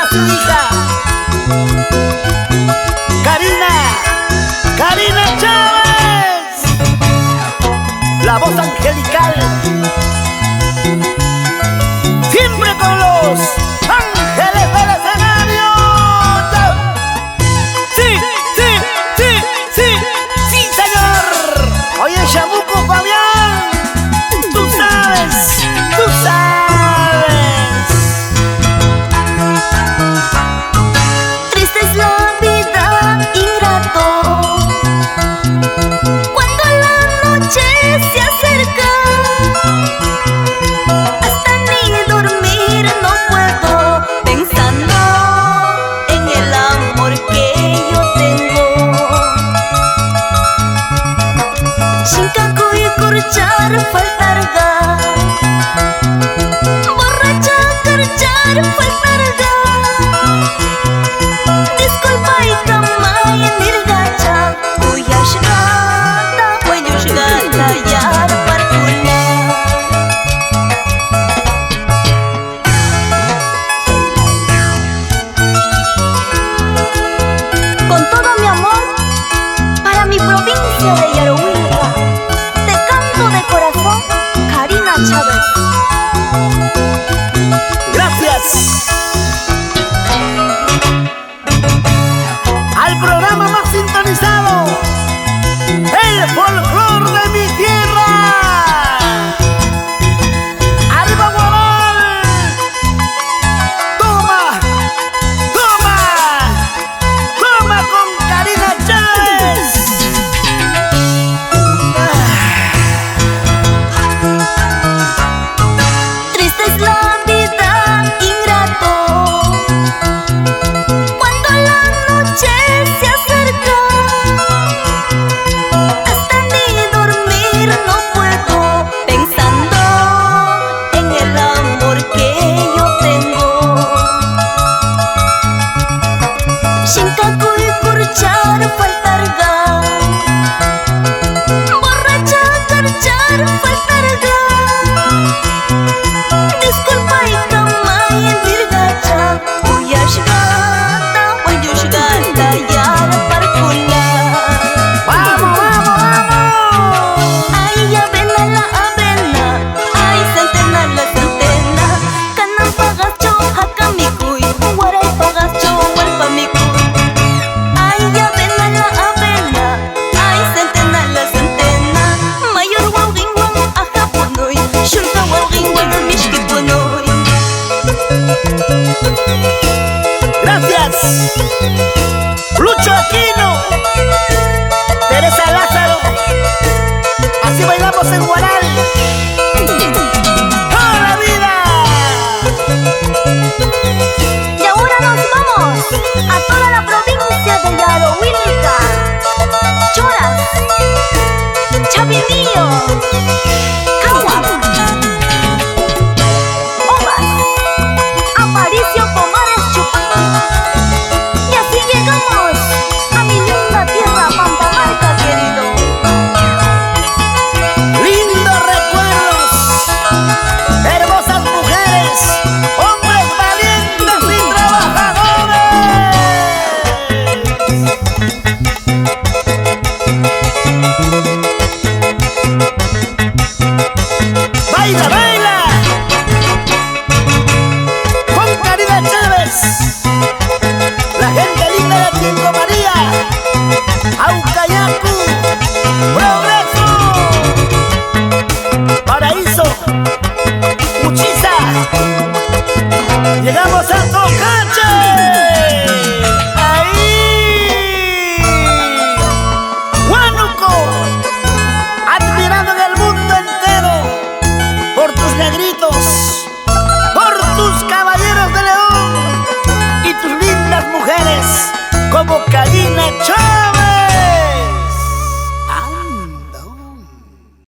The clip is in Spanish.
a su hija Karina Chávez, la voz angelical, siempre con los ángeles del escenario. Sí, sí, sí, sí, sí, señor. Oye, Chabuco Fabián, tú sabes, tú sabes. Triste es la vida, ingrato, cuando la noche se acerca, hasta ni dormir no puedo, pensando en el amor que yo tengo. Shinkaku y kurchar faltarga, borracha karchar faltarga. Disculpa y kamay nirgacha, uyashgata, uyushgata yar parkuna. Con todo mi amor para mi provincia de Yaruilca, te canto de corazón, Karina Chávez. Gracias al programa más sintonizado, el folclor de mi tierra. ¡Arriba, Guaral! ¡Toma! ¡Toma! ¡Toma con Karina Chávez! Triste es la vida, ingrato, cuando la noche se acerca, hasta ni dormir no puedo, pensando en el amor que yo tengo. Shinkaku y kurchar faltarga, borracha karchar faltarga. Disculpa y kamay nirgacha, uyashgata, uyushgata yar parkuna. ¡Vamos, vamos, vamos! Ay, avena la avena, ay, centena la centena. Kanan pagacho hakamikuy, waray pagacho walpamikuy. Ay, avena la avena, ay, centena la centena. Mayor wawginwan ahapunoy, shulka wawginwan mishkipunoy. Gracias, Lucho Aquino, Teresa Lázaro. Así bailamos en Guaral. ¡Toda la vida! Y ahora nos vamos a toda la provincia de Yaruilca. Choras, Chavinillo, Caguas, Ovas, Aparicio, Pomares, Chupán. Y así llegamos a mi linda tierra Pampamarca, querido. Lindos recuerdos, hermosas mujeres, hombres valientes y trabajadores. Baila, baila, con Karina Chávez, la gente linda de Tingo María, Aucayacu, Progreso, Paraíso, Uchiza. Llegamos a Tocache. Ahí, Huánuco, admirado en el mundo entero por tus negritos, por tus caballeros de León y tus lindas mujeres como Karina Chávez.